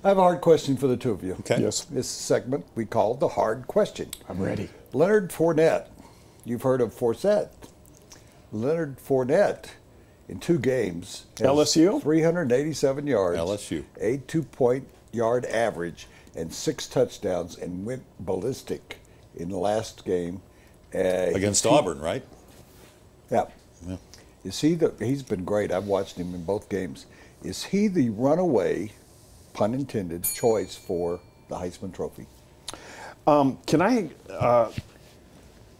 I have a hard question for the two of you. Okay. Yes. This segment we call the hard question. I'm ready. Leonard Fournette. You've heard of Forsett. Leonard Fournette in 2 games. Has LSU? 387 yards. LSU. A 2-point yard average and 6 touchdowns and went ballistic in the last game. Against Auburn, right? Yeah. Yeah. Is he he's been great. I've watched him in both games. Is he the runaway, pun intended, choice for the Heisman Trophy? Can I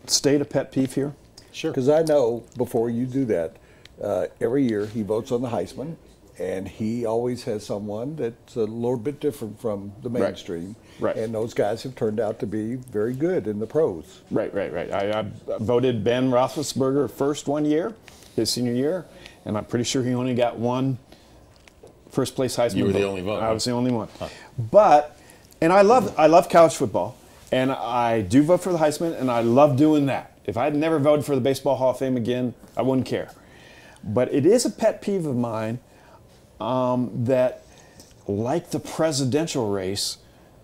state a pet peeve here? Sure. Because I know before you do that, every year he votes on the Heisman, and he always has someone that's a little bit different from the mainstream. Right. And those guys have turned out to be very good in the pros. Right. I voted Ben Roethlisberger first one year, his senior year, and I'm pretty sure he only got one first place Heisman. You were the vote. only vote. I was the only one. Huh. And I love college football, and I do vote for the Heisman, and I love doing that. If I had never voted for the Baseball Hall of Fame again, I wouldn't care. But it is a pet peeve of mine that, like the presidential race,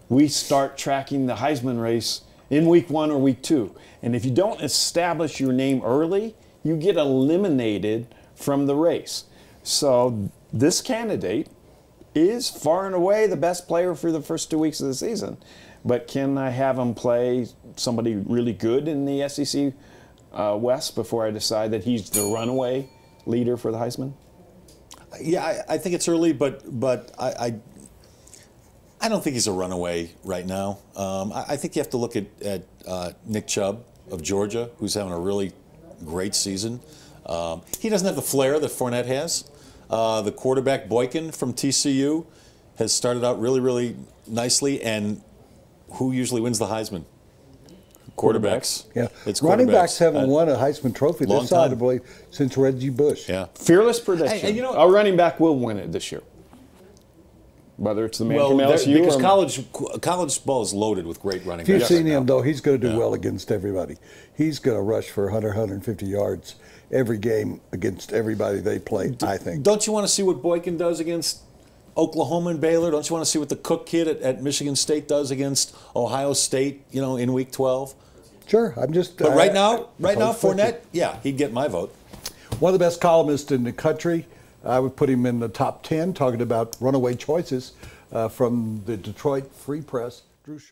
we start tracking the Heisman race in week 1 or week 2. And if you don't establish your name early, you get eliminated from the race. So this candidate is far and away the best player for the first 2 weeks of the season. But can I have him play somebody really good in the SEC West before I decide that he's the runaway leader for the Heisman? Yeah, I think it's early, but I don't think he's a runaway right now. I think you have to look at Nick Chubb of Georgia, who's having a really great season. He doesn't have the flair that Fournette has. The quarterback, Boykin from TCU, has started out really, really nicely. And who usually wins the Heisman? Quarterbacks. Yeah. It's Running quarterbacks. backs haven't won a Heisman Trophy Long this side, I time. believe, since Reggie Bush. Yeah. Fearless prediction. Hey, you know, our running back will win it this year. Whether it's the man from LSU because or college ball is loaded with great running If you've backs. seen right him, now. though, he's going to do well against everybody. He's going to rush for 100, 150 yards every game against everybody they play, I think. Don't you want to see what Boykin does against Oklahoma and Baylor? Don't you want to see what the Cook kid at Michigan State does against Ohio State, in Week 12? Sure, I'm just... But right now, Fournette, Fournette, yeah, he'd get my vote. one of the best columnists in the country. I would put him in the top 10, talking about runaway choices from the Detroit Free Press. Drew Sharp.